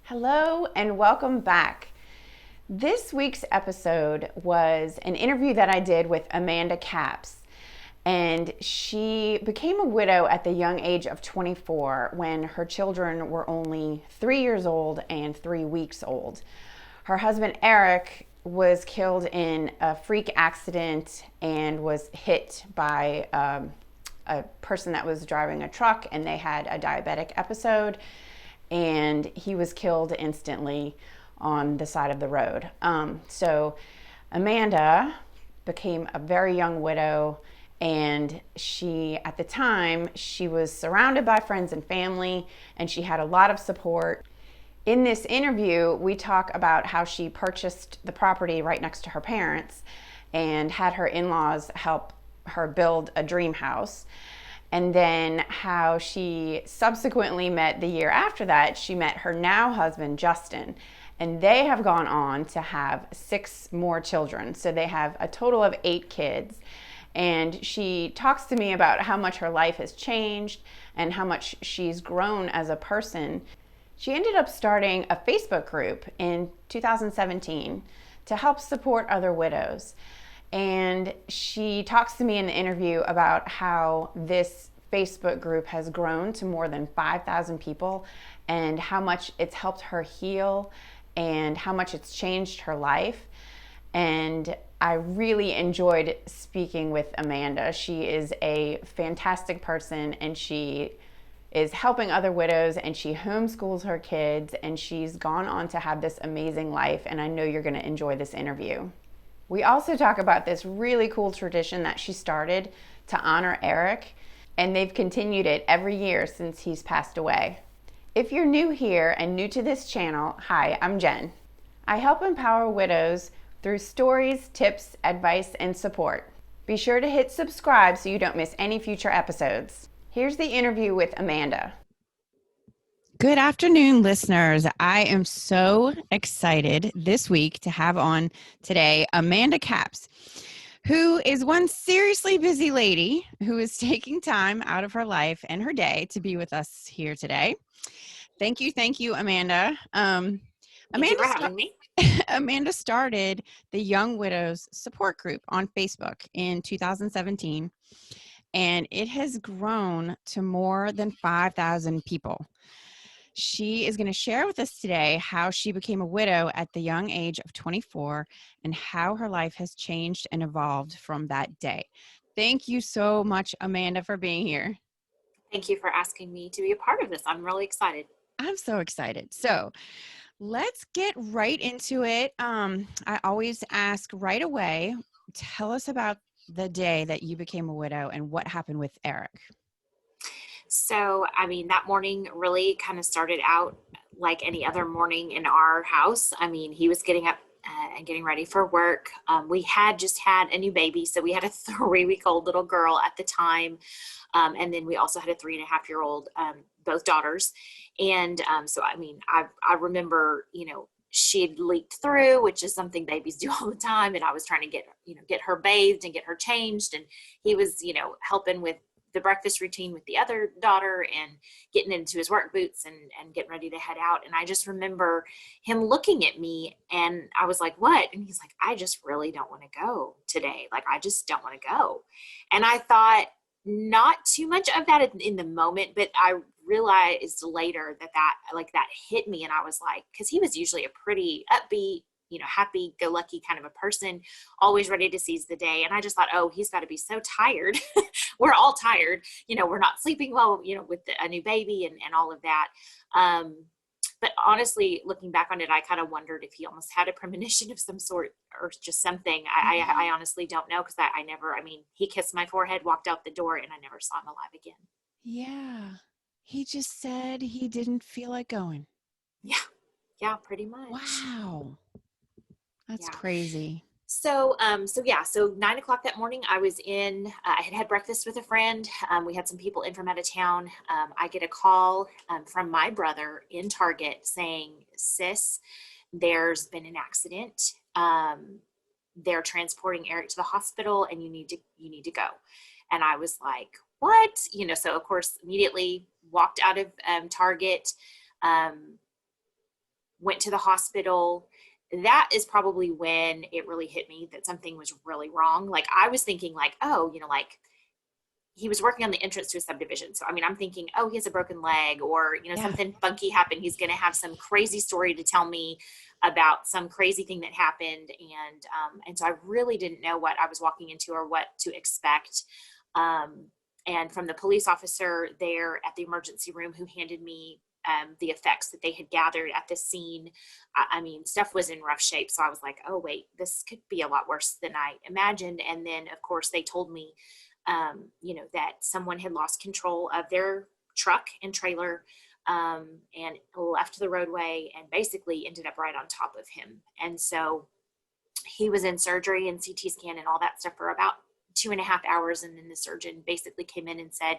Hello and welcome back. This week's episode was an interview that I did with Amanda Capps, and she became a widow at the young age of 24 when her children were only 3 years old and 3 weeks old. Her husband Erik was killed in a freak accident and was hit by a person that was driving a truck, and they had a diabetic episode, and he was killed instantly on the side of the road. So Amanda became a very young widow, and at the time, she was surrounded by friends and family, and she had a lot of support. In this interview, we talk about how she purchased the property right next to her parents and had her in-laws help her build a dream house. And then how she subsequently met the year after that, she met her now husband, Justin, and they have gone on to have 6 more children. So they have a total of 8 kids. And she talks to me about how much her life has changed and how much she's grown as a person. She ended up starting a Facebook group in 2017 to help support other widows. And she talks to me in the interview about how this Facebook group has grown to more than 5,000 people and how much it's helped her heal and how much it's changed her life. And I really enjoyed speaking with Amanda. She is a fantastic person, and she is helping other widows, and she homeschools her kids, and she's gone on to have this amazing life. And I know you're going to enjoy this interview. We also talk about this really cool tradition that she started to honor Erik, and they've continued it every year since he's passed away. If you're new here and new to this channel, hi, I'm Jen. I help empower widows through stories, tips, advice, and support. Be sure to hit subscribe so you don't miss any future episodes. Here's the interview with Amanda. Good afternoon, listeners. I am so excited this week to have on today Amanda Capps, who is one seriously busy lady who is taking time out of her life and her day to be with us here today. Thank you, Amanda. Thank you for having me. Amanda started the Young Widows Support Group on Facebook in 2017, and it has grown to more than 5,000 people. She is going to share with us today how she became a widow at the young age of 24 and how her life has changed and evolved from that day. Thank you so much, Amanda, for being here. Thank you for asking me to be a part of this. I'm really excited. I'm so excited. So let's get right into it. I always ask right away, tell us about the day that you became a widow and what happened with Erik. So, that morning really kind of started out like any other morning in our house. He was getting up and getting ready for work. We had just had a new baby, so we had a 3-week-old little girl at the time. And then we also had a 3.5-year-old, both daughters. And I remember, she'd leaked through, which is something babies do all the time. And I was trying to get her bathed and get her changed. And he was, helping with the breakfast routine with the other daughter and getting into his work boots and getting ready to head out. And I just remember him looking at me, and I was like, what? And he's like, I just really don't want to go today. Like, I just don't want to go. And I thought not too much of that in the moment, but I realized later that hit me. And I was like, cause he was usually a pretty upbeat, happy-go-lucky kind of a person, always ready to seize the day. And I just thought, oh, he's got to be so tired. We're all tired. We're not sleeping well, with a new baby and all of that. But honestly, looking back on it, I kind of wondered if he almost had a premonition of some sort or just something. I honestly don't know, because he kissed my forehead, walked out the door, and I never saw him alive again. Yeah. He just said he didn't feel like going. Yeah, pretty much. Wow. That's crazy. So 9:00 that morning, I was I had breakfast with a friend. We had some people in from out of town. I get a call from my brother in Target saying, sis, there's been an accident. They're transporting Erik to the hospital, and you need to go. And I was like, what? So of course, immediately walked out of Target. went to the hospital. That is probably when it really hit me that something was really wrong. Like I was thinking like, oh, like he was working on the entrance to a subdivision. So, I mean, I'm thinking, oh, he has a broken leg or, Yeah. something funky happened. He's going to have some crazy story to tell me about some crazy thing that happened. And so I really didn't know what I was walking into or what to expect. Um, and from the police officer there at the emergency room who handed me the effects that they had gathered at the scene. I mean, stuff was in rough shape. So I was like, oh, wait, this could be a lot worse than I imagined. And then, of course, they told me, that someone had lost control of their truck and trailer and left the roadway and basically ended up right on top of him. And so he was in surgery and CT scan and all that stuff for about 2.5 hours. And then the surgeon basically came in and said,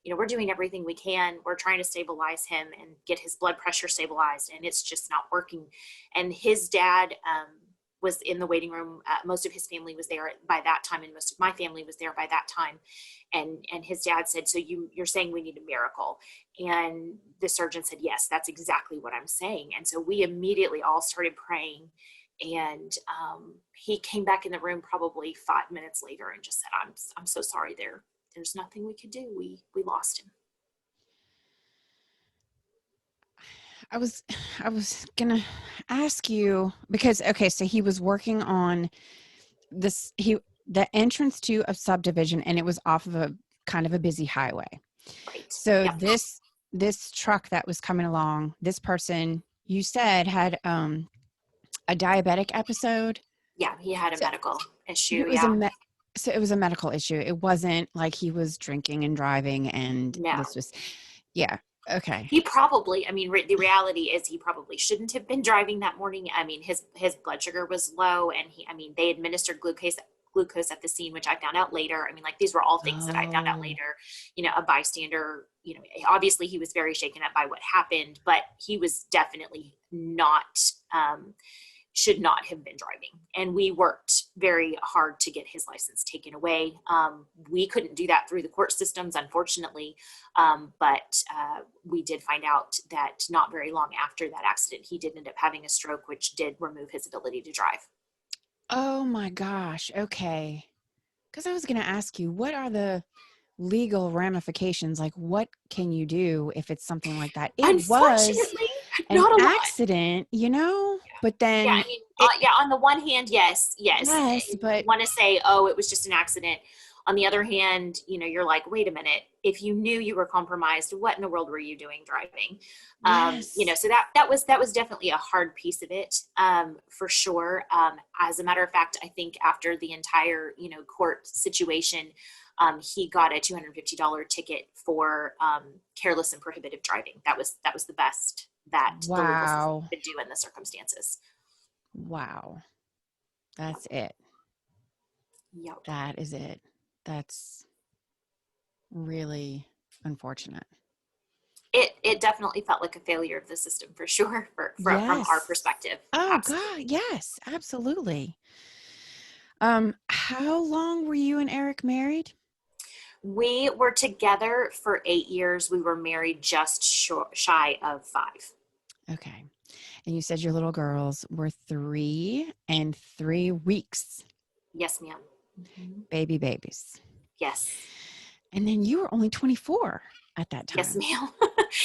we're doing everything we can. We're trying to stabilize him and get his blood pressure stabilized, and it's just not working. And his dad was in the waiting room. Most of his family was there by that time, and most of my family was there by that time. And his dad said, so you're saying we need a miracle? And the surgeon said, yes, that's exactly what I'm saying. And so we immediately all started praying. And he came back in the room probably 5 minutes later and just said, I'm so sorry. There's nothing we could do. We lost him. I was gonna ask you because okay, so he was working on the entrance to a subdivision, and it was off of a kind of a busy highway. Right. So Yep. this truck that was coming along, this person you said had a diabetic episode. Yeah, he had a So medical issue. it was Yeah. so it was a medical issue. It wasn't like he was drinking and driving, and No. this was yeah. Okay. He probably, I mean, the reality is he probably shouldn't have been driving that morning. I mean, his blood sugar was low, and they administered glucose at the scene, which I found out later. I mean, like these were all things that I found out Oh. later. A bystander, obviously he was very shaken up by what happened, but he was definitely not, should not have been driving. And we worked very hard to get his license taken away. We couldn't do that through the court systems, unfortunately. But we did find out that not very long after that accident, he did end up having a stroke, which did remove his ability to drive. Oh my gosh. Okay. Because I was going to ask you, what are the legal ramifications? Like, what can you do if it's something like that? It was Unfortunately, an not a lot. accident, but Yeah, then I mean, it, yeah, on the one hand, yes. yes, You but want to say, oh, it was just an accident. On the other hand, you're like, wait a minute. If you knew you were compromised, what in the world were you doing driving? yes. So that was definitely a hard piece of it, for sure. As a matter of fact, I think after the entire, court situation, he got a $250 ticket for careless and prohibitive driving. That was the best that the legal system Wow. could do in the circumstances. Wow. That's it. Yep. That is it. That's really unfortunate. It definitely felt like a failure of the system for sure, from our Yes. perspective. Oh God, Absolutely. yes, absolutely. How long were you and Eric married? We were together for 8 years. We were married just shy of 5. Okay. And you said your little girls were 3 and 3 weeks, Yes, ma'am. Mhm. baby babies. Yes. And then you were only 24 at that Yes, time. ma'am.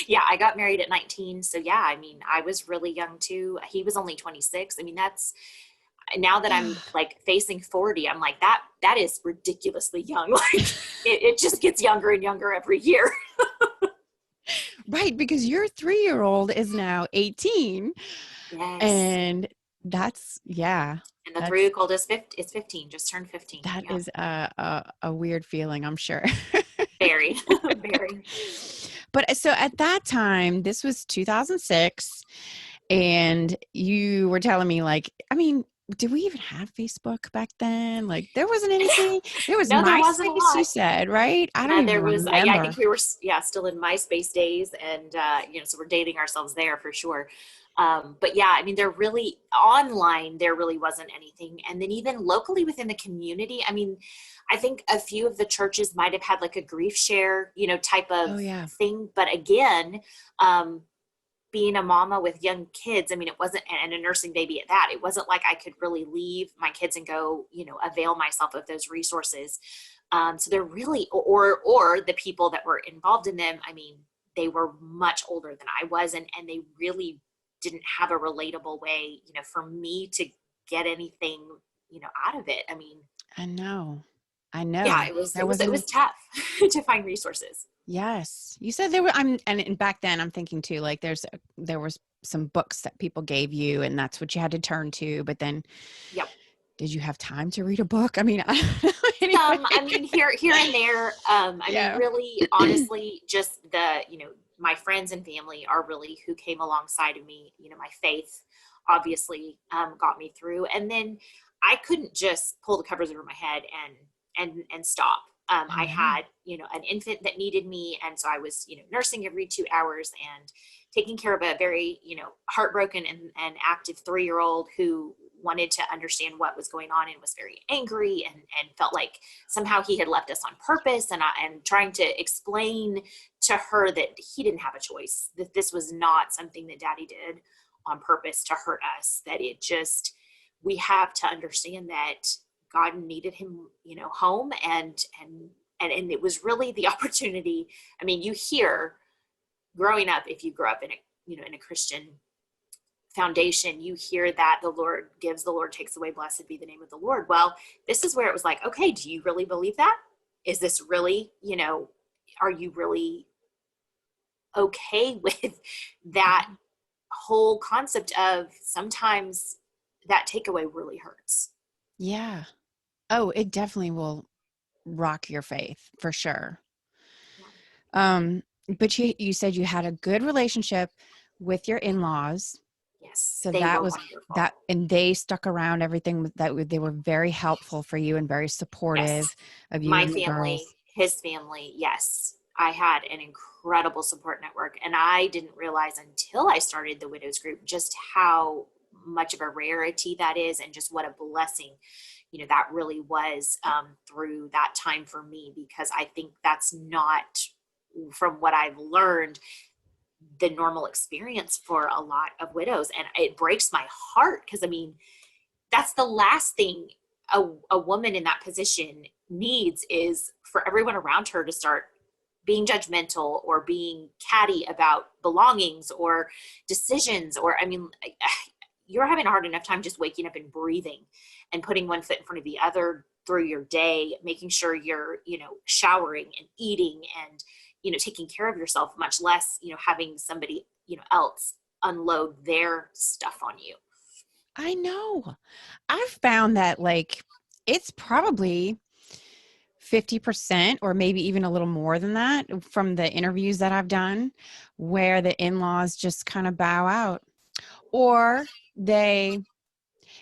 Yeah, I got married at 19. So yeah, I mean, I was really young too. He was only 26. I mean, that's now that I'm like facing 40, I'm like, that is ridiculously young. Like it just gets younger and younger every year. Right, because your 3-year-old is now 18. Yes. And yeah, And the that's 3-week-old is 15, just turned 15. that Yeah. is a weird feeling, I'm sure. Very, very. But so at that time, this was 2006, and you were telling me, like, I mean, did we even have Facebook back then? Like, there wasn't anything. There was No, there wasn't a MySpace, you lot. said, right? I don't even There was, yeah, I remember. think we were, yeah, still in MySpace days, and so we're dating ourselves there for sure. But yeah, I mean, there really wasn't anything. And then even locally within the community, I mean, I think a few of the churches might have had like a grief share, type Oh of yeah. thing. But again, um, being a mama with young kids, I mean, it wasn't, and a nursing baby at that, it wasn't like I could really leave my kids and go, avail myself of those resources. So they're really, or the people that were involved in them, I mean, they were much older than I was, and they really didn't have a relatable way, for me to get anything, out of it. I mean, I know. yeah, it was, There it was, it wasn't was a, tough to find resources. yes. You said there were, and back then I'm thinking too, like there was some books that people gave you and that's what you had to turn to. But then Yep. did you have time to read a book? I mean, I don't know. Anyway. Some, I mean, here and there. I mean, Yeah. really, honestly, just my friends and family are really who came alongside of me. My faith obviously got me through, and then I couldn't just pull the covers over my head and stop. I I know. had an infant that needed me, and so I was nursing every 2 hours and taking care of a very heartbroken and active 3-year-old who wanted to understand what was going on and was very angry and felt like somehow he had left us on purpose, and trying to explain to her that he didn't have a choice, that this was not something that daddy did on purpose to hurt us, that it just, we have to understand that God needed him, home, and it was really the opportunity. I mean, you hear growing up, if you grew up in a Christian foundation, you hear that the Lord gives, the Lord takes away, blessed be the name of the Lord. Well, this is where it was like, okay, do you really believe that? Is this really, are you really okay with that whole concept of sometimes that takeaway really hurts? Yeah. Oh, it definitely will rock your faith for sure. Yeah. Um, but you said you had a good relationship with your in-laws. Yes, So they that were was wonderful. that, and they stuck around everything they were very helpful for you and very supportive Yes. of you My and the family, girls. his family, yes. I had an incredible support network. And I didn't realize until I started the Widows Group just how much of a rarity that is, and just what a blessing, that really was, through that time for me, because I think that's not, from what I've learned, the normal experience for a lot of widows. And it breaks my heart because, I mean, that's the last thing a woman in that position needs, is for everyone around her to start being judgmental or being catty about belongings or decisions. Or, I mean, you're having a hard enough time just waking up and breathing and putting one foot in front of the other through your day, making sure you're, showering and eating and, taking care of yourself, much less, having somebody, else unload their stuff on you. I know. I've found that like it's probably 50% or maybe even a little more than that from the interviews that I've done where the in-laws just kind of bow out or they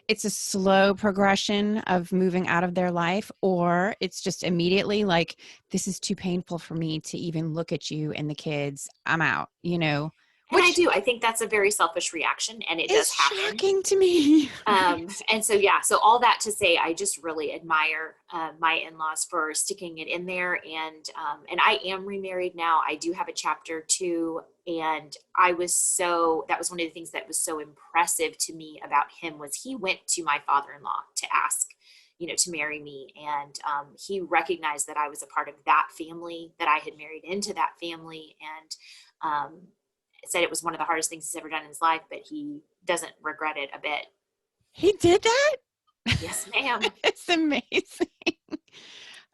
it's a slow progression of moving out of their life, or it's just immediately like, this is too painful for me to even look at you and the kids. I'm out, And I which do. I think that's a very selfish reaction, and it is does happen. shocking to me. And so, yeah, so all that to say, I just really admire my in-laws for sticking it in there. And I am remarried now. I do have a chapter 2. And that was one of the things that was so impressive to me about him, was he went to my father-in-law to ask, to marry me. And he recognized that I was a part of that family, that I had married into that family. And said it was one of the hardest things he's ever done in his life, but he doesn't regret it a bit. He did that? Yes, ma'am. It's amazing.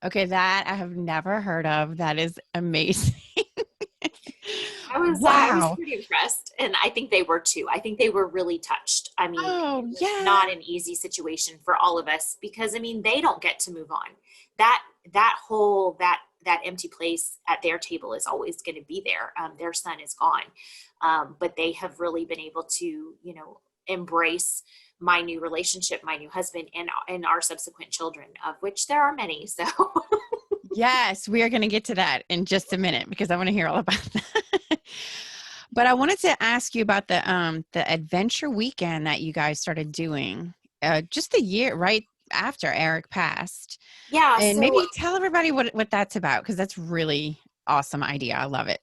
Okay, that I have never heard of. That is amazing. I was Wow. pretty impressed, and I think they were too. I think they were really touched. I mean, Oh, it was yeah. not an easy situation for all of us, because, I mean, they don't get to move on. That empty place at their table is always going to be there. Their son is gone, but they have really been able to, embrace my new relationship, my new husband, and our subsequent children, of which there are many. So. Yes, we are going to get to that in just a minute because I want to hear all about that. But I wanted to ask you about the adventure weekend that you guys started doing just the year right after Erik passed. Yeah, And so maybe tell everybody what that's about because that's really awesome idea. I love it.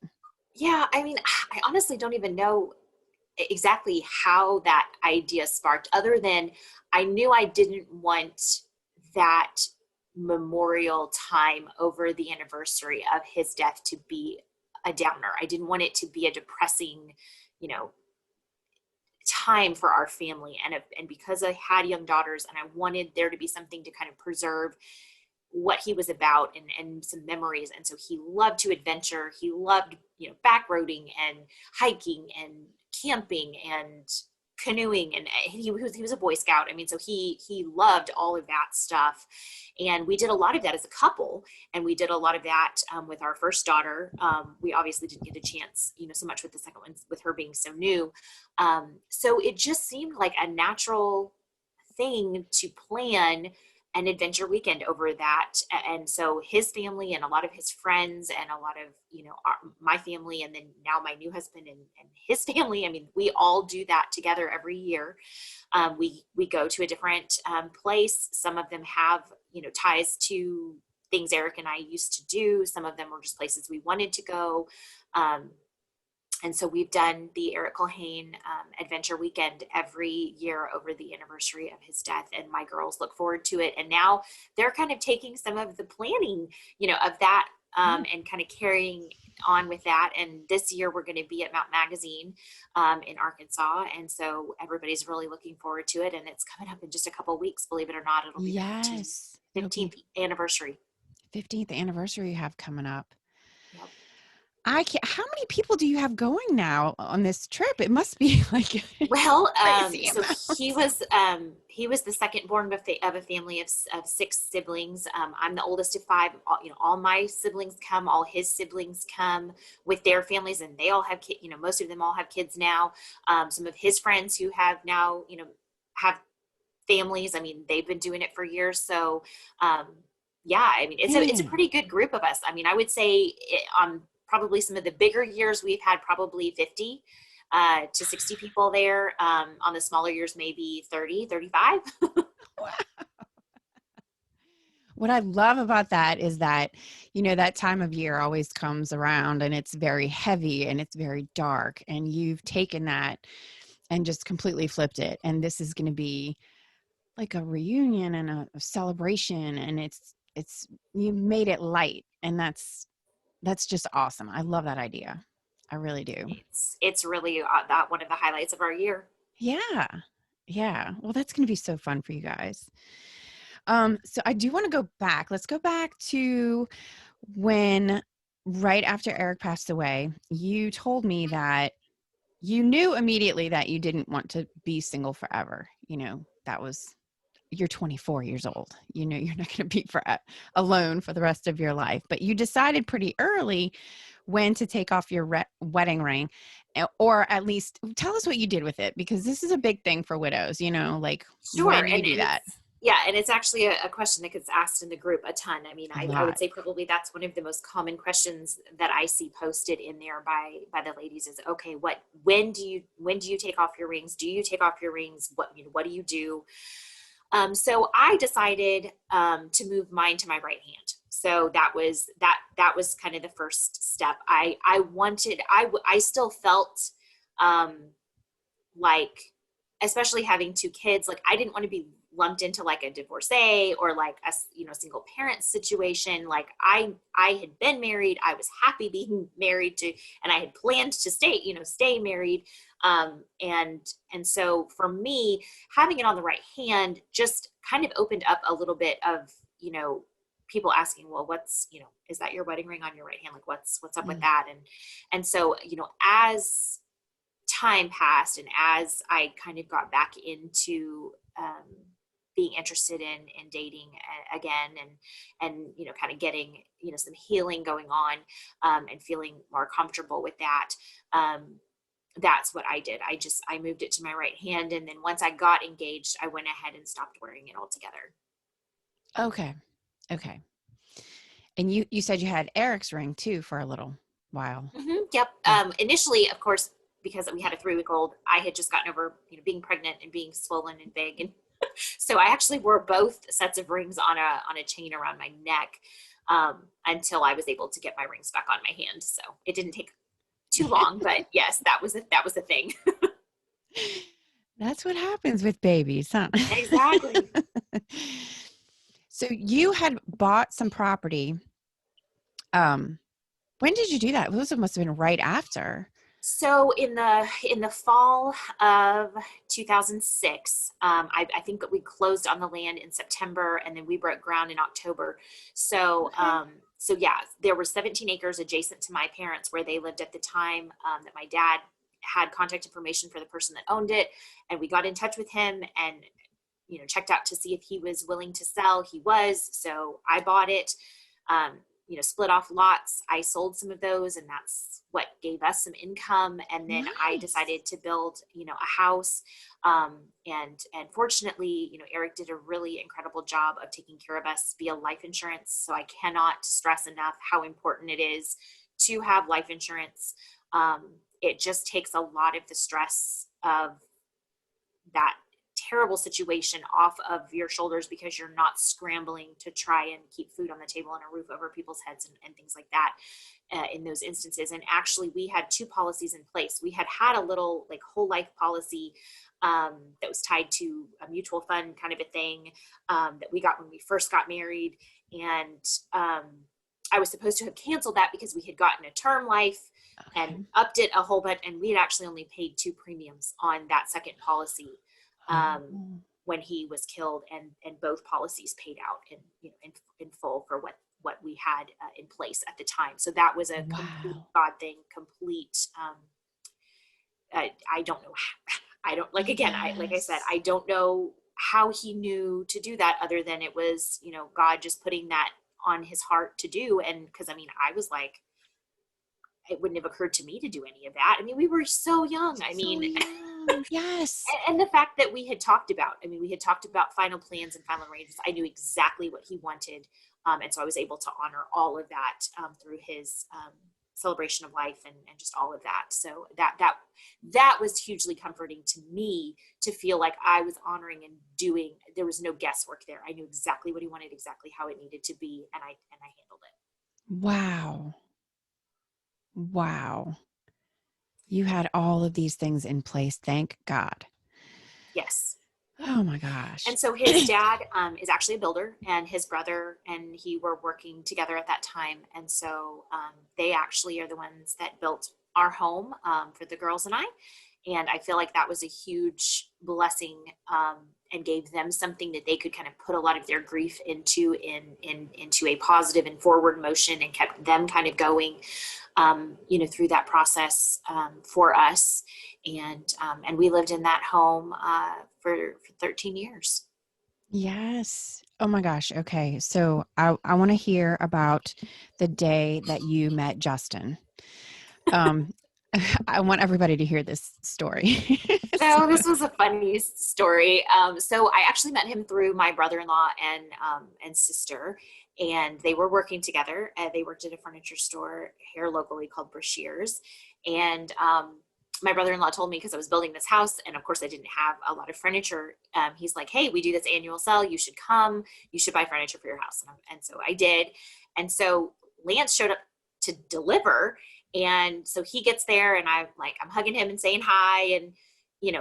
yeah, I mean, I honestly don't even know. exactly how that idea sparked, other than I knew I didn't want that memorial time over the anniversary of his death to be a downer. I didn't want it to be a depressing, you know, time for our family. And because I had young daughters and I wanted there to be something to kind of preserve what he was about, and some memories. And so he loved to adventure. He loved, backroading and hiking and camping and canoeing. And he was a Boy Scout. I mean, so he loved all of that stuff. And we did a lot of that as a couple. And we did a lot of that with our first daughter. We obviously didn't get a chance, so much with the second one, with her being so new. So it just seemed like a natural thing to plan an adventure weekend over that. And so his family and a lot of his friends and a lot of, my family, and then now my new husband and his family, I mean, we all do that together every year. We go to a different place. Some of them have, ties to things Erik and I used to do. Some of them were just places we wanted to go. And so we've done the Erik Culhane adventure weekend every year over the anniversary of his death, and my girls look forward to it. And now they're kind of taking some of the planning, of that, and kind of carrying on with that. And this year we're going to be at Mount Magazine in Arkansas, and so everybody's really looking forward to it. And it's coming up in just a couple of weeks, believe it or not. It'll be Yes. the 15th anniversary. 15th anniversary you have coming up. Yep. I can't, how many people do you have going now on this trip? It must be like Well, crazy so amount. he was the second born of a family of six siblings. I'm the oldest of five. All my siblings come, all his siblings come with their families, and they all have kids. Most of them all have kids now. Some of his friends who have now, have families. I mean, they've been doing it for years. So, yeah, I mean, it's a pretty good group of us. I mean, I would say on probably some of the bigger years, we've had probably 50 to 60 people there. On the smaller years, maybe 30, 35. Wow. What I love about that is that, that time of year always comes around and it's very heavy and it's very dark, and you've taken that and just completely flipped it. And this is going to be like a reunion and a celebration, and it's you made it light, and that's just awesome. I love that idea. I really do. It's really that one of the highlights of our year. Yeah. Yeah. Well, that's going to be so fun for you guys. So I do want to go back. Let's go back to when, right after Erik passed away, you told me that you knew immediately that you didn't want to be single forever. That was, you're 24 years old. You're not going to be alone for the rest of your life, but you decided pretty early when to take off your wedding ring, or at least tell us what you did with it, because this is a big thing for widows, like Sure. when do you do that? And it's actually a question that gets asked in the group a ton. I mean, A I would lot. say probably that's one of the most common questions that I see posted in there by the ladies is, okay, when do you take off your rings? Do you take off your rings? What do you do? So I decided to move mine to my right hand. So that was kind of the first step. I still felt like, especially having two kids, like I didn't want to be lumped into like a divorcee or like a single parent situation. Like I had been married, I was happy being married to, and I had planned to stay married. And so for me, having it on the right hand just kind of opened up a little bit of, people asking, well, what's, is that your wedding ring on your right hand? Like what's up with that? And so, as time passed and as I kind of got back into, being interested in dating again, and kind of getting some healing going on, and feeling more comfortable with that, that's what I did. I moved it to my right hand, and then once I got engaged, I went ahead and stopped wearing it altogether. Okay. And you said you had Erik's ring too for a little while. Mm-hmm. Yep. Yeah. Initially, of course, because we had a 3-week-old, I had just gotten over being pregnant and being swollen and big, and so I actually wore both sets of rings on a chain around my neck, until I was able to get my rings back on my hand. So it didn't take too long, but yes, that was a thing. That's what happens with babies, huh? Exactly. So you had bought some property. When did you do that? Those must have been right after. So in the fall of 2006, I think that we closed on the land in September, and then we broke ground in October. So Okay. so yeah, there were 17 acres adjacent to my parents where they lived at the time, that my dad had contact information for the person that owned it, and we got in touch with him and checked out to see if he was willing to sell. He was, so I bought it. Um, split off lots. I sold some of those, and that's what gave us some income. And then I Nice. decided to build, a house. And fortunately, Erik did a really incredible job of taking care of us via life insurance. So I cannot stress enough how important it is to have life insurance. It just takes a lot of the stress of that terrible situation off of your shoulders, because you're not scrambling to try and keep food on the table and a roof over people's heads and things like that, in those instances. And actually, we had two policies in place. We had a little like whole life policy, that was tied to a mutual fund kind of a thing, that we got when we first got married. And I was supposed to have canceled that because we had gotten a term life and Okay. upped it a whole bunch, and we had actually only paid two premiums on that second policy, um, Oh, when he was killed, and both policies paid out in full for what we had, in place at the time. So that was a complete wow. God thing. Complete. I don't know. I don't, like, again, I like I said, Yes. I don't know how he knew to do that, other than it was, God just putting that on his heart to do. And because I mean, I was like, it wouldn't have occurred to me to do any of that. I mean, we were so young. I So mean, young. Yes. and the fact that we had talked about final plans and final arrangements. I knew exactly what he wanted. And so I was able to honor all of that, through his, celebration of life, and just all of that. So that was hugely comforting to me, to feel like I was honoring and doing. There was no guesswork there. I knew exactly what he wanted, exactly how it needed to be, and I handled it. Wow. Wow. You had all of these things in place. Thank God. Yes. Oh my gosh. And so his dad, is actually a builder, and his brother and he were working together at that time. And so, they actually are the ones that built our home, for the girls and I. And I feel like that was a huge blessing, and gave them something that they could kind of put a lot of their grief into a positive and forward motion, and kept them kind of going, through that process, for us. And we lived in that home, for 13 years. Yes. Oh my gosh. Okay. So I want to hear about the day that you met Justin. Um, I want everybody to hear this story. So- So this was a funny story. So I actually met him through my brother-in-law and sister, and they were working together. They worked at a furniture store here locally called Brashears, and my brother-in-law told me, because I was building this house, and of course I didn't have a lot of furniture. He's like, "Hey, we do this annual sale. You should come. You should buy furniture for your house." And so I did. And so Lance showed up to deliver. And so he gets there, and I'm hugging him and saying hi. And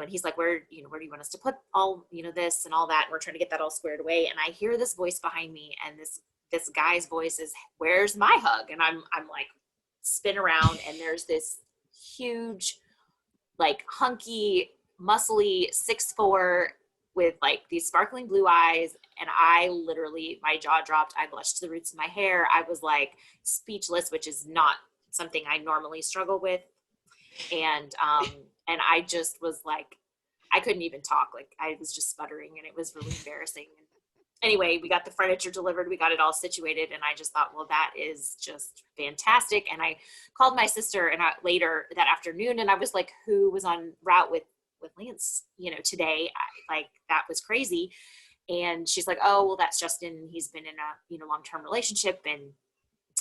he's like, where do you want us to put all, this and all that? And we're trying to get that all squared away. And I hear this voice behind me, and this guy's voice is, "Where's my hug?" And I'm like, spin around, and there's this huge, like, hunky, muscly 6'4" with like these sparkling blue eyes. And I literally, my jaw dropped. I blushed to the roots of my hair. I was like speechless, which is not something I normally struggle with. And I just was like, I couldn't even talk. Like, I was just sputtering, and it was really embarrassing. And anyway, we got the furniture delivered, we got it all situated, and I just thought, well, that is just fantastic. And I called my sister later that afternoon, and I was like, who was on route with Lance, today? Like, that was crazy. And she's like, oh, well, that's Justin. He's been in a, long-term relationship, and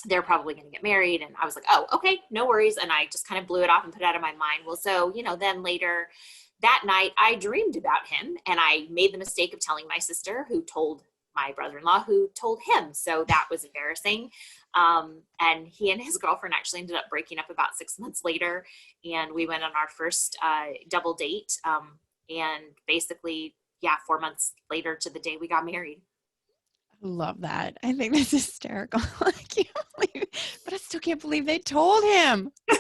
they're probably going to get married. And I was like, oh, okay, no worries. And I just kind of blew it off and put it out of my mind. Well, so, then later that night I dreamed about him, and I made the mistake of telling my sister, who told my brother-in-law, who told him. So that was embarrassing. And he and his girlfriend actually ended up breaking up about 6 months later. And we went on our first double date. And basically, yeah, 4 months later to the day we got married. Love that. I think that's hysterical. I can't believe, but I still can't believe they told him. I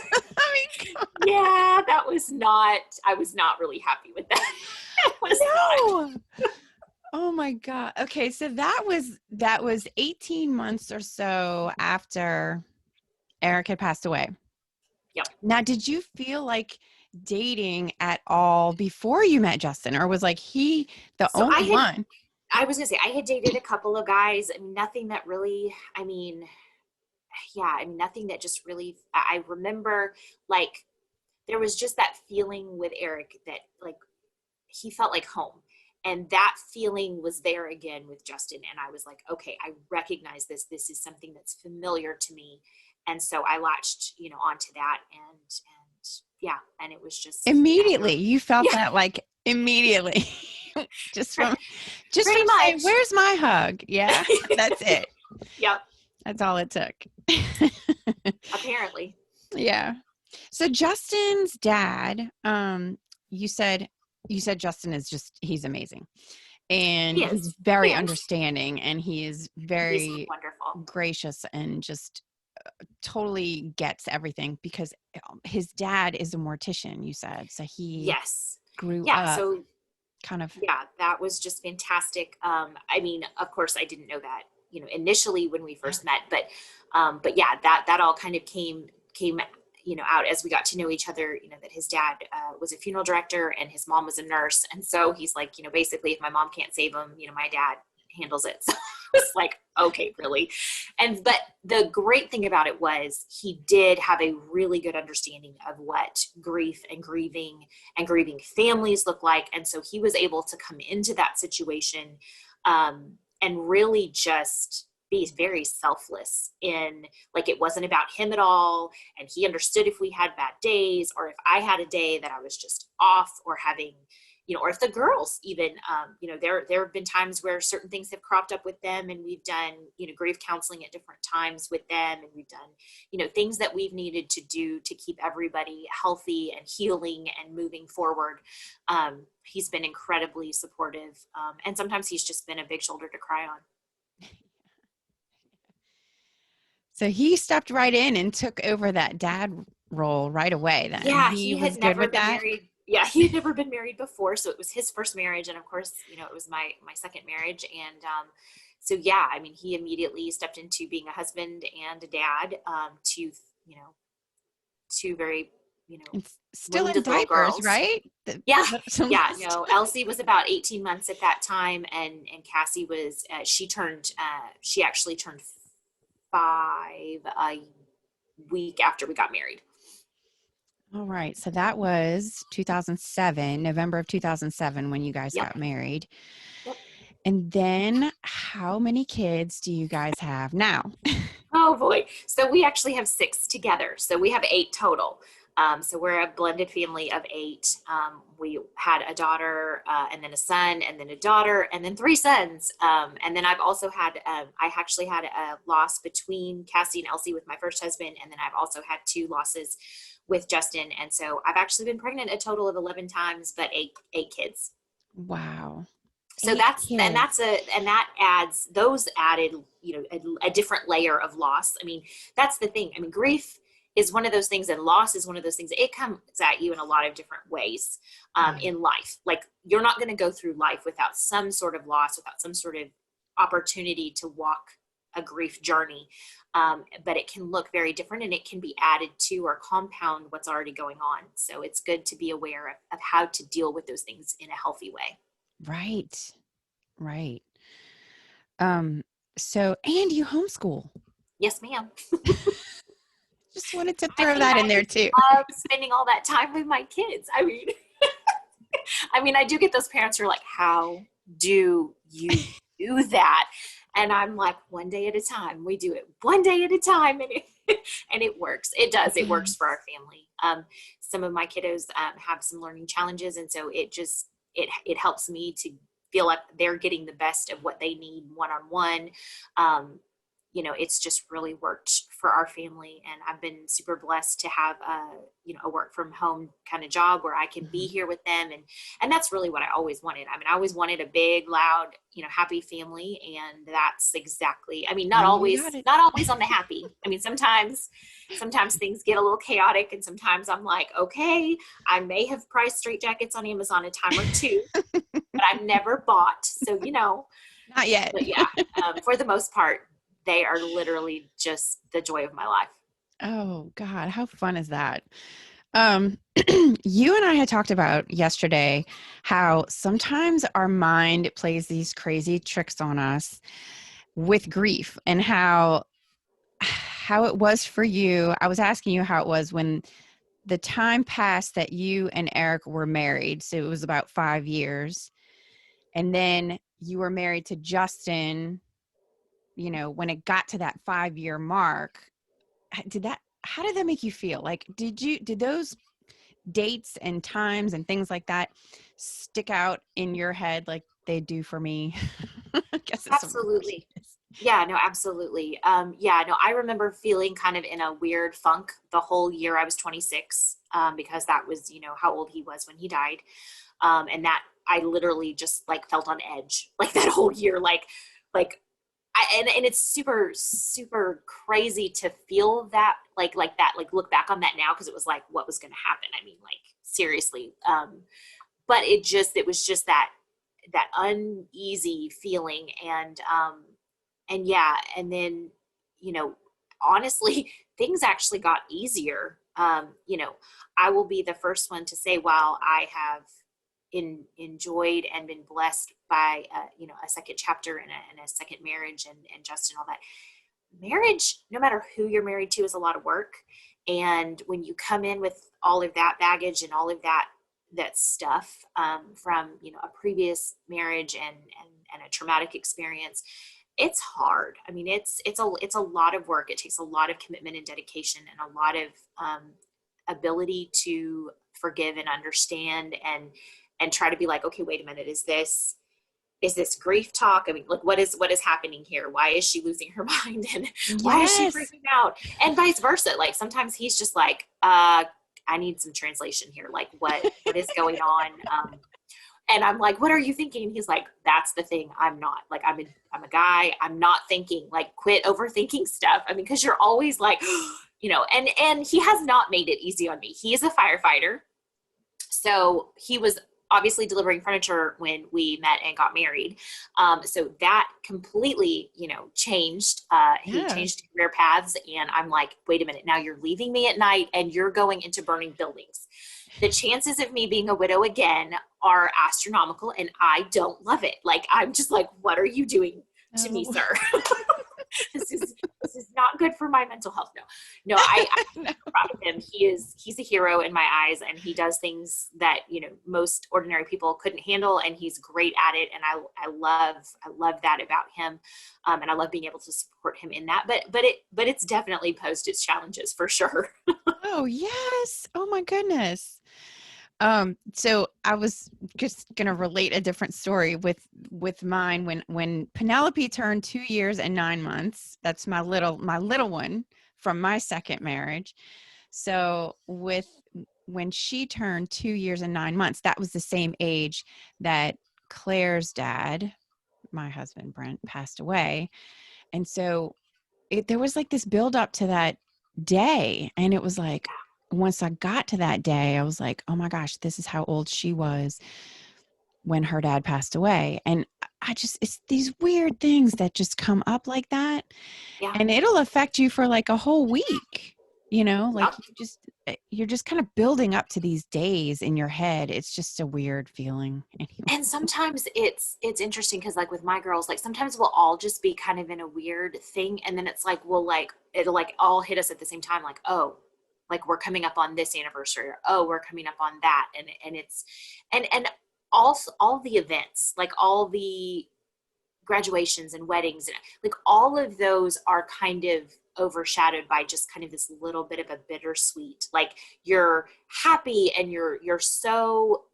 mean, Yeah, I was not really happy with that. It was no. Oh my God. Okay. So that was 18 months or so after Erik had passed away. Yep. Now, did you feel like dating at all before you met Justin, or was like he the So only one? I was gonna say I had dated a couple of guys. I mean, nothing that really, nothing that just really, I remember like there was just that feeling with Erik that like he felt like home. And that feeling was there again with Justin. And I was like, okay, I recognize this. This is something that's familiar to me. And so I latched, onto that and yeah. And it was just Immediately. You felt yeah, that like immediately. just from pretty saying, much. where's my hug? Yeah. That's it. Yep. That's all it took. Apparently. Yeah. So Justin's dad, you said Justin is he's amazing. And He he's is. very And understanding, and he is he's very wonderful. gracious and just totally gets everything because his dad is a mortician, you said. So he Yes. grew Yeah. up So kind of. yeah, that was just fantastic. I mean, of course I didn't know that, initially when we first met, but yeah, that all kind of came, out as we got to know each other, that his dad was a funeral director and his mom was a nurse. And so he's like, basically if my mom can't save him, my dad handles it. So it's like, okay, really. But the great thing about it was he did have a really good understanding of what grief and grieving families look like. And so he was able to come into that situation and really just be very selfless in like it wasn't about him at all. And he understood if we had bad days or if I had a day that I was just off or having, or if the girls even, there have been times where certain things have cropped up with them and we've done, grief counseling at different times with them. And we've done, things that we've needed to do to keep everybody healthy and healing and moving forward. He's been incredibly supportive. And sometimes he's just been a big shoulder to cry on. So he stepped right in and took over that dad role right away then. Yeah, He he was had good never with been that. married. Yeah, he had never been married before, so it was his first marriage, and of course, it was my second marriage, and so yeah, I mean, he immediately stepped into being a husband and a dad to two very It's still in wounded little diapers, girls. right? Yeah, yeah. No, Elsie was about 18 months at that time, and Cassie was she actually turned 5 a week after we got married. All right. So that was 2007, November of 2007 when you guys Yep. got married. Yep. And then how many kids do you guys have now? Oh boy. So we actually have 6 together. So we have 8 total. So we're a blended family of 8. We had a daughter and then a son and then a daughter and then 3 sons. And then I've also I actually had a loss between Cassie and Elsie with my first husband. And then I've also had 2 losses with Justin. And so I've actually been pregnant a total of 11 times, but eight kids. Wow. So that adds those added, a different layer of loss. I mean, that's the thing. I mean, grief is one of those things and loss is one of those things. It comes at you in a lot of different ways in life. Like you're not going to go through life without some sort of loss, without some sort of opportunity to walk a grief journey. But it can look very different and it can be added to or compound what's already going on. So it's good to be aware of how to deal with those things in a healthy way. Right. Right. So, and you homeschool. Yes, ma'am. Just wanted to throw that in there too. Love spending all that time with my kids. I mean, I do get those parents who are like, how do you do that? And I'm like, one day at a time. We do it one day at a time. And it works. It does. It works for our family. Some of my kiddos have some learning challenges. And so it helps me to feel like they're getting the best of what they need one-on-one. it's just really worked for our family. And I've been super blessed to have a work from home kind of job where I can be here with them. And that's really what I always wanted. I mean, I always wanted a big, loud, happy family. And that's exactly, I mean, not always on the happy. I mean, sometimes things get a little chaotic, and sometimes I'm like, okay, I may have priced straitjackets on Amazon a time or two, but I've never bought. So, Not yet. but yeah, for the most part, they are literally just the joy of my life. Oh God, how fun is that? You and I had talked about yesterday how sometimes our mind plays these crazy tricks on us with grief, and how it was for you. I was asking you how it was when the time passed that you and Erik were married. So it was about 5 years. And then you were married to Justin, when it got to that 5-year mark. How did that make you feel? Like, did those dates and times and things like that stick out in your head like they do for me? I guess it's Absolutely. Yeah, no, absolutely. Yeah, no, I remember feeling kind of in a weird funk the whole year I was 26, because that was, how old he was when he died. And that I literally just like felt on edge like that whole year, and it's super, super crazy to feel that, like that, like look back on that now. Cause it was like, what was going to happen? I mean, like seriously. But it was just that uneasy feeling. And yeah. And then, honestly, things actually got easier. I will be the first one to say, while I have enjoyed and been blessed by a second chapter and a second marriage, and Justin, all that, marriage, no matter who you're married to, is a lot of work. And when you come in with all of that baggage and all of that stuff, from a previous marriage and a traumatic experience, it's hard. I mean, it's a lot of work. It takes a lot of commitment and dedication, and a lot of ability to forgive and understand, and try to be like, okay, wait a minute, is this grief talk? I mean, like, what is happening here? Why is she losing her mind? And why is she freaking out? And vice versa. Like, sometimes he's just like, I need some translation here. Like, what is going on? And I'm like, what are you thinking? And he's like, that's the thing. I'm not. Like, I'm a guy. I'm not thinking. Like, quit overthinking stuff. I mean, because you're always like, and he has not made it easy on me. He is a firefighter. So he was obviously delivering furniture when we met and got married. So that completely, changed. He changed career paths, and I'm like, wait a minute, now you're leaving me at night and you're going into burning buildings. The chances of me being a widow again are astronomical, and I don't love it. Like, I'm just like, what are you doing to me, sir? This is not good for my mental health. No, I'm proud of him. He's a hero in my eyes, and he does things that, most ordinary people couldn't handle, and he's great at it. And I love that about him. And I love being able to support him in that, but it's definitely posed its challenges for sure. Oh, yes. Oh my goodness. So I was just going to relate a different story with mine when Penelope turned 2 years and 9 months. That's my little one from my second marriage. So when she turned 2 years and 9 months, that was the same age that Claire's dad, my husband, Brent, passed away. And so there was like this build up to that day. And it was like, once I got to that day, I was like, oh my gosh, this is how old she was when her dad passed away. And it's these weird things that just come up like that. Yeah. And it'll affect you for like a whole week, like you're just kind of building up to these days in your head. It's just a weird feeling. Anyway. And sometimes it's interesting because, like, with my girls, like, sometimes we'll all just be kind of in a weird thing. And then it's like, it'll like all hit us at the same time. Like, oh, like, we're coming up on this anniversary, or, oh, we're coming up on that. And it's, and all the events, like all the graduations and weddings, and like all of those are kind of overshadowed by just kind of this little bit of a bittersweet. Like, you're happy and you're so,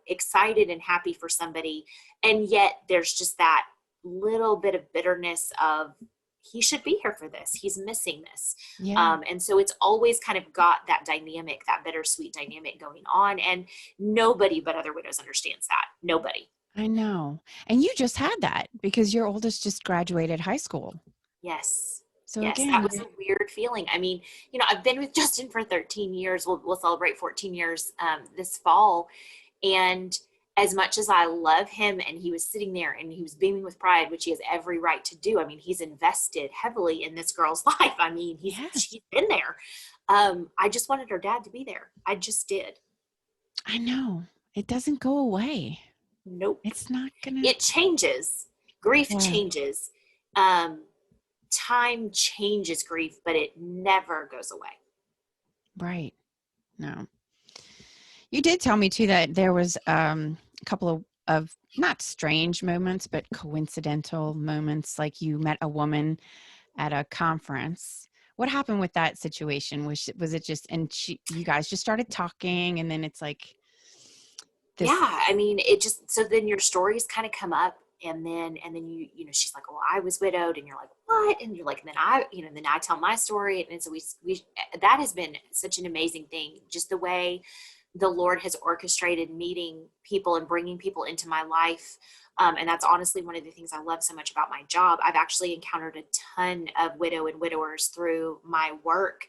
excited and happy for somebody. And yet there's just that little bit of bitterness of, he should be here for this. He's missing this. Yeah. And so it's always kind of got that dynamic, that bittersweet dynamic going on. And nobody but other widows understands that. Nobody. I know. And you just had that because your oldest just graduated high school. Yes. So Yes. That again, was a weird feeling. I mean, I've been with Justin for 13 years. We'll celebrate 14 years this fall. And as much as I love him, and he was sitting there and he was beaming with pride, which he has every right to do. I mean, he's invested heavily in this girl's life. I mean, she's been there. I just wanted her dad to be there. I just did. I know. It doesn't go away. Nope. It's not gonna. It changes. Grief changes. Time changes grief, but it never goes away. Right. No. You did tell me too that there was a couple of not strange moments, but coincidental moments. Like you met a woman at a conference. What happened with that situation? Was it just, and you guys just started talking, and then it's like this. Yeah, I mean, it just, so then your stories kind of come up, and then she's like, well, I was widowed, and you're like, what? And you're like, and then I tell my story, and so we that has been such an amazing thing, just the way the Lord has orchestrated meeting people and bringing people into my life. And that's honestly one of the things I love so much about my job. I've actually encountered a ton of widow and widowers through my work,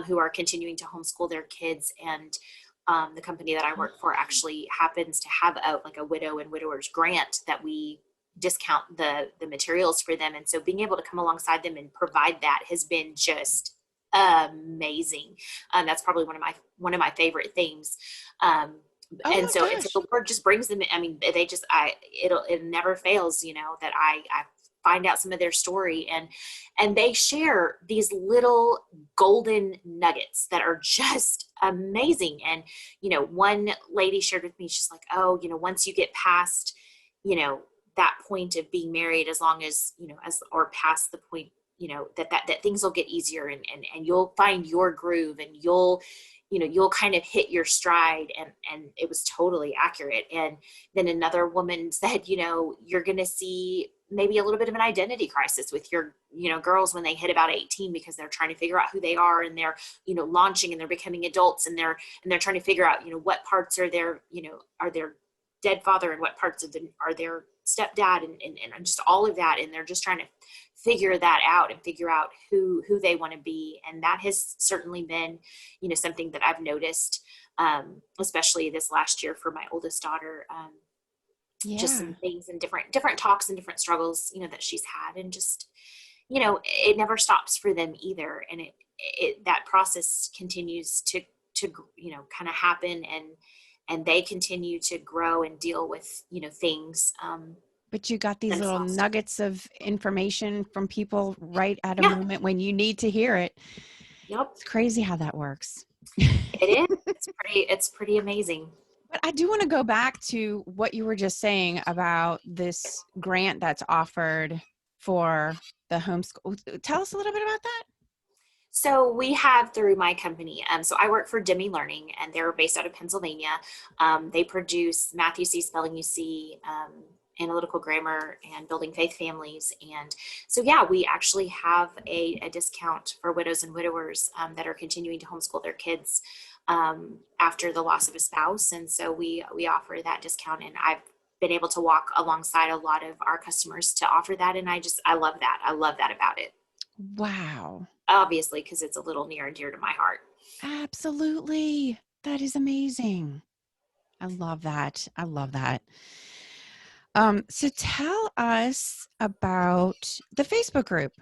who are continuing to homeschool their kids. And the company that I work for actually happens to have a widow and widowers grant that we discount the materials for them. And so being able to come alongside them and provide that has been just amazing. That's probably one of my favorite things. And so the Lord just brings them. I mean, it never fails, that I find out some of their story, and they share these little golden nuggets that are just amazing. And, one lady shared with me, she's like, oh, once you get past, that point of being married, as long as, or past the point, that things will get easier, and you'll find your groove, and you'll kind of hit your stride. And it was totally accurate. And then another woman said, you're going to see maybe a little bit of an identity crisis with your, girls when they hit about 18, because they're trying to figure out who they are, and they're, launching, and they're becoming adults, and they're trying to figure out, what parts are their dead father, and what parts are their stepdad, and just all of that. And they're just trying to figure that out and figure out who they want to be. And that has certainly been, something that I've noticed, especially this last year for my oldest daughter, just some things and different talks and different struggles, that she's had, and just, it never stops for them either. And that process continues to kind of happen, and they continue to grow and deal with, things. But you got these little nuggets of information from people right at a Yeah. moment when you need to hear it. Yep. It's crazy how that works. It is. It's pretty amazing. But I do want to go back to what you were just saying about this grant that's offered for the homeschool. Tell us a little bit about that. So we have, through my company, so I work for Demi Learning, and they're based out of Pennsylvania. They produce Math UC, Spelling UC, analytical grammar, and building faith families. And so, we actually have a discount for widows and widowers that are continuing to homeschool their kids after the loss of a spouse. And so we offer that discount, and I've been able to walk alongside a lot of our customers to offer that. And I love that. I love that about it. Wow. Obviously, because it's a little near and dear to my heart. Absolutely. That is amazing. I love that. So tell us about the Facebook group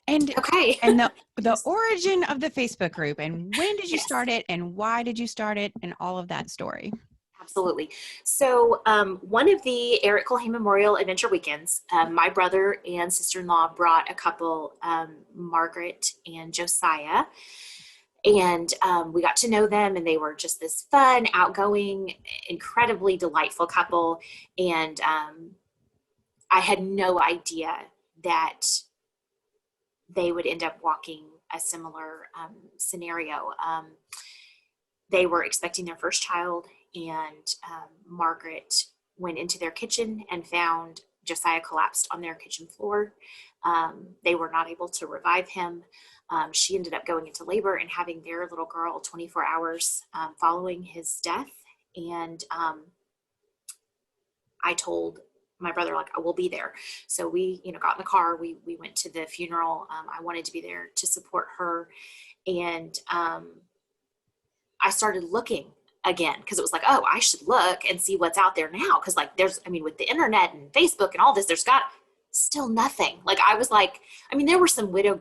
and the origin of the Facebook group, and when did you start it, and why did you start it, and all of that story. Absolutely. So one of the Erik Memorial Adventure Weekends, my brother and sister-in-law brought a couple, Margaret and Josiah, and we got to know them, and they were just this fun, outgoing, incredibly delightful couple. And I had no idea that they would end up walking a similar scenario. They were expecting their first child, and Margaret went into their kitchen and found Josiah collapsed on their kitchen floor. They were not able to revive him. She ended up going into labor and having their little girl 24 hours following his death. And I told my brother, like, I will be there. So we, got in the car, we went to the funeral. I wanted to be there to support her. And I started looking again, because it was like, oh, I should look and see what's out there now. Because like with the internet and Facebook and all this, there's got still nothing. Like I was like, there were some widow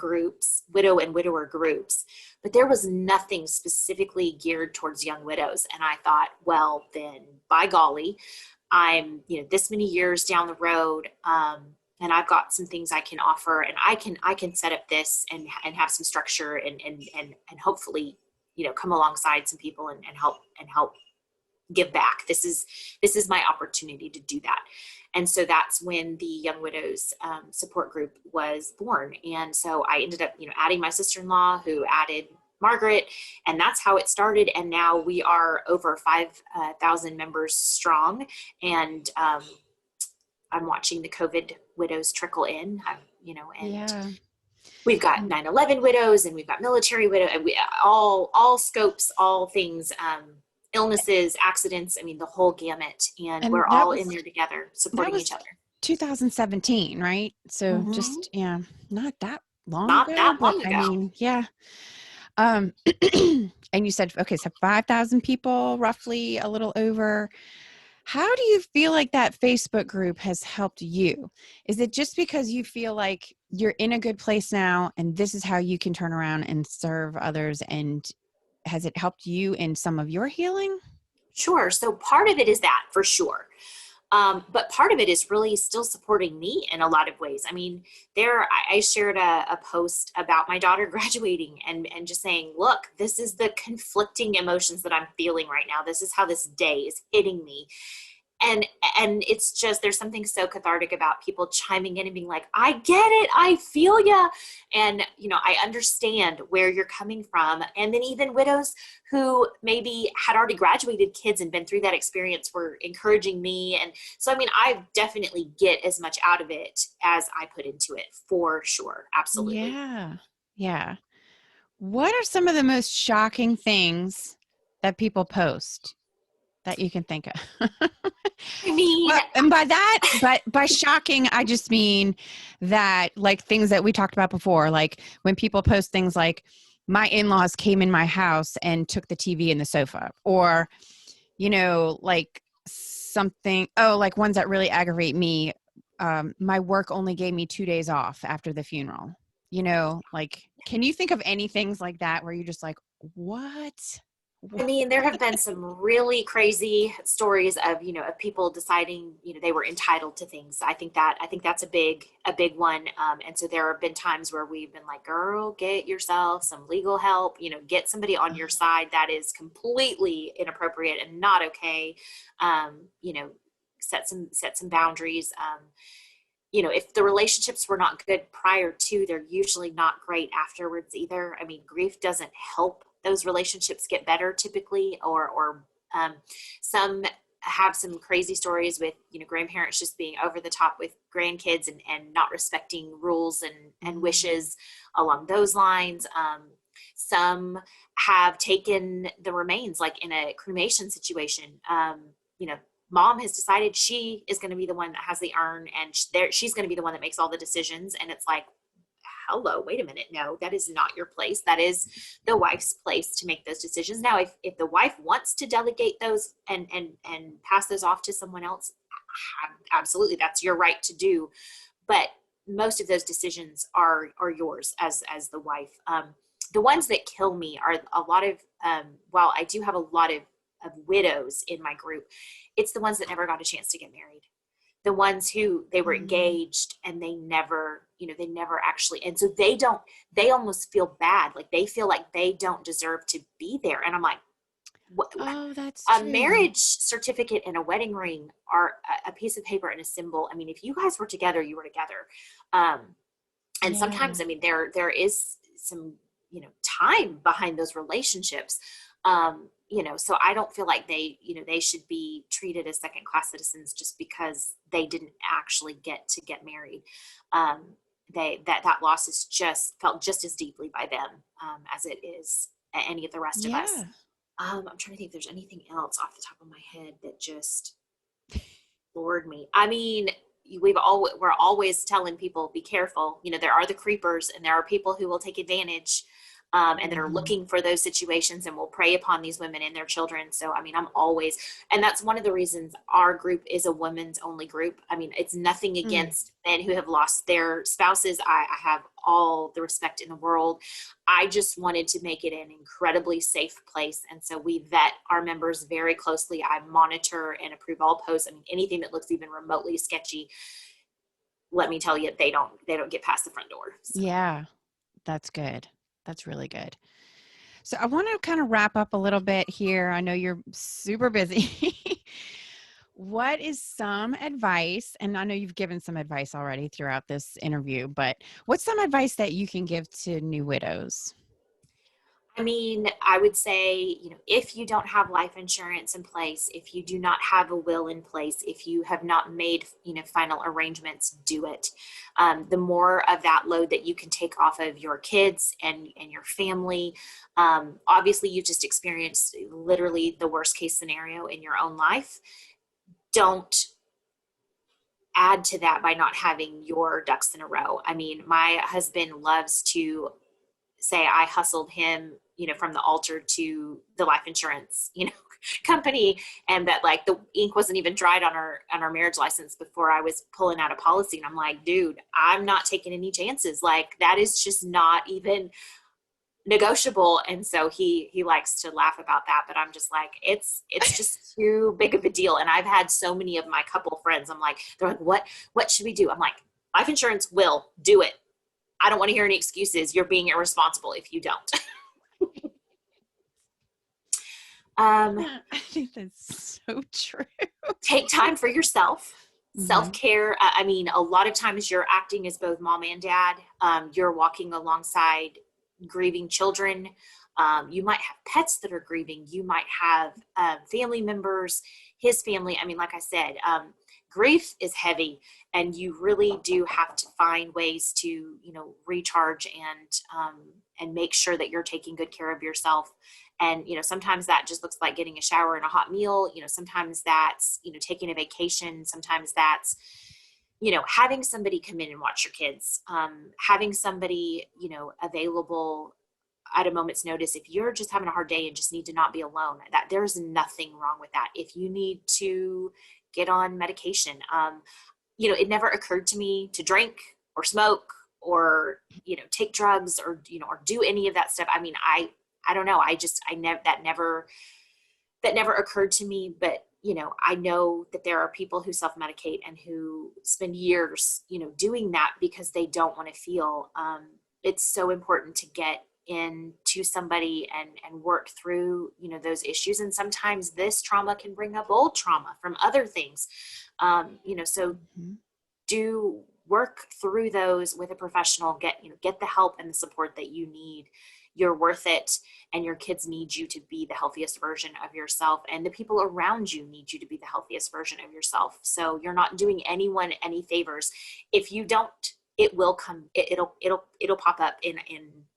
and widower groups, but there was nothing specifically geared towards young widows. And I thought, well, then by golly, I'm, this many years down the road, and I've got some things I can offer, and I can set up this and have some structure and hopefully, come alongside some people and help give back. This is my opportunity to do that. And so that's when the Young Widows support group was born. And so I ended up, adding my sister-in-law, who added Margaret, and that's how it started. And now we are over 5,000 members strong. And I'm watching the COVID widows trickle in, we've got 9/11 widows, and we've got military widow, and we all scopes, all things, illnesses, accidents. The whole gamut, and we're all in there together supporting each other. 2017, right? So just, not that long Not ago. that long ago. Yeah. And you said, okay, so 5,000 people, roughly, a little over. How do you feel like that Facebook group has helped you? Is it just because you feel like you're in a good place now and this is how you can turn around and serve others? And has it helped you in some of your healing? Sure. So part of it is that, for sure. But part of it is really still supporting me in a lot of ways. I shared a post about my daughter graduating and just saying, look, this is the conflicting emotions that I'm feeling right now. This is how this day is hitting me. And it's just, there's something so cathartic about people chiming in and being like, I get it. I feel ya. And, I understand where you're coming from. And then even widows who maybe had already graduated kids and been through that experience were encouraging me. And so, I definitely get as much out of it as I put into it, for sure. Absolutely. Yeah. Yeah. What are some of the most shocking things that people post that you can think of? And by that, by shocking, I just mean that, like, things that we talked about before, like when people post things like, my in-laws came in my house and took the TV and the sofa, or, like something, like ones that really aggravate me. My work only gave me 2 days off after the funeral. Like, can you think of any things like that where you're just like, what? There have been some really crazy stories of people deciding, they were entitled to things. I think that's a big one. And so there have been times where we've been like, girl, get yourself some legal help, get somebody on your side. That is completely inappropriate and not okay. Set some boundaries. If the relationships were not good prior to, they're usually not great afterwards either. Grief doesn't help those relationships get better typically, or some have some crazy stories with, grandparents just being over the top with grandkids and not respecting rules and wishes along those lines. Some have taken the remains, like in a cremation situation. Mom has decided she is going to be the one that has the urn, and she's going to be the one that makes all the decisions. And it's like, hello, wait a minute. No, that is not your place. That is the wife's place to make those decisions. Now, if the wife wants to delegate those and pass those off to someone else, absolutely, that's your right to do. But most of those decisions are yours as the wife. The ones that kill me are a lot of, while I do have a lot of widows in my group, it's the ones that never got a chance to get married. The ones who they were engaged and they never actually, and so they almost feel bad. Like they feel like they don't deserve to be there. And I'm like, what? Oh, that's a true. Marriage certificate and a wedding ring are a piece of paper and a symbol. If you guys were together, you were together. And sometimes, there is some, time behind those relationships. so I don't feel like they should be treated as second class citizens just because they didn't actually get to get married. That loss is just felt just as deeply by them as it is any of the rest of us. Yeah. I'm trying to think if there's anything else off the top of my head that just floored me. I mean, we're always telling people, be careful. There are the creepers, and there are people who will take advantage, and that are looking for those situations and will prey upon these women and their children. So, I mean, and that's one of the reasons our group is a women's only group. I mean, it's nothing against men who have lost their spouses. I have all the respect in the world. I just wanted to make it an incredibly safe place. And so we vet our members very closely. I monitor and approve all posts. I mean, anything that looks even remotely sketchy, let me tell you, they don't get past the front door. So. Yeah, that's good. That's really good. So I want to kind of wrap up a little bit here. I know you're super busy. What is some advice, and I know you've given some advice already throughout this interview, but what's some advice that you can give to new widows? I mean, I would say, if you don't have life insurance in place, if you do not have a will in place, if you have not made, final arrangements, do it. The more of that load that you can take off of your kids and your family. Obviously, you just experienced literally the worst case scenario in your own life. Don't add to that by not having your ducks in a row. I mean, my husband loves to say I hustled him, from the altar to the life insurance, company. And that like the ink wasn't even dried on our marriage license before I was pulling out a policy. And I'm like, dude, I'm not taking any chances. Like that is just not even negotiable. And so he likes to laugh about that, but I'm just like, it's just too big of a deal. And I've had so many of my couple friends, they're like, what should we do? I'm like, life insurance, will do it. I don't want to hear any excuses. You're being irresponsible if you don't. I think that's so true. Take time for yourself. Self-care. I mean, a lot of times you're acting as both mom and dad. You're walking alongside grieving children. You might have pets that are grieving. You might have family members, his family. I mean, like I said, grief is heavy, and you really do have to find ways to, recharge and make sure that you're taking good care of yourself. And, sometimes that just looks like getting a shower and a hot meal. Sometimes that's, taking a vacation. Sometimes that's, having somebody come in and watch your kids, having somebody, available at a moment's notice. If you're just having a hard day and just need to not be alone, that there's nothing wrong with that. If you need to get on medication, it never occurred to me to drink or smoke or, take drugs or, or do any of that stuff. I mean, I don't know. That never occurred to me, but I know that there are people who self-medicate and who spend years, doing that because they don't want to feel. It's so important to get into somebody and work through, those issues. And sometimes this trauma can bring up old trauma from other things. So do work through those with a professional, get the help and the support that you need. You're worth it, and your kids need you to be the healthiest version of yourself, and the people around you need you to be the healthiest version of yourself. So you're not doing anyone any favors. If you don't, it will come. It'll pop up in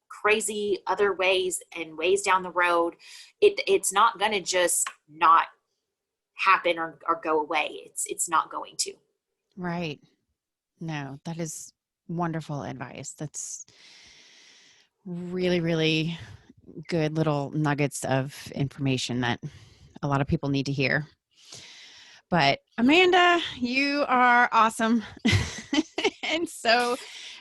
crazy other ways and ways down the road. It's not going to just not happen or go away. It's not going to. Right. No, that is wonderful advice. That's really, really good little nuggets of information that a lot of people need to hear. But Amanda, you are awesome and so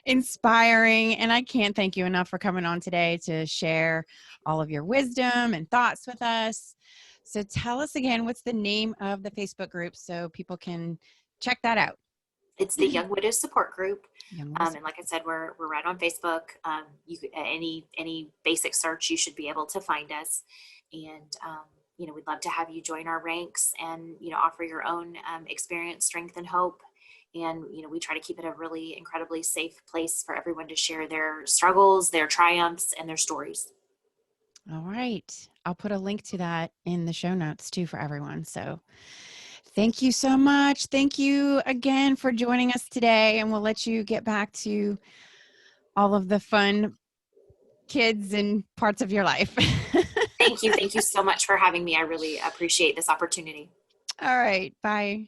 inspiring. And I can't thank you enough for coming on today to share all of your wisdom and thoughts with us. So tell us again, what's the name of the Facebook group so people can check that out? It's the Young Widows Support Group. And like I said, we're right on Facebook. You could, any basic search, you should be able to find us. And, we'd love to have you join our ranks and, offer your own experience, strength, and hope. And, we try to keep it a really incredibly safe place for everyone to share their struggles, their triumphs, and their stories. All right. I'll put a link to that in the show notes too for everyone. So thank you so much. Thank you again for joining us today. And we'll let you get back to all of the fun kids and parts of your life. Thank you. Thank you so much for having me. I really appreciate this opportunity. All right. Bye.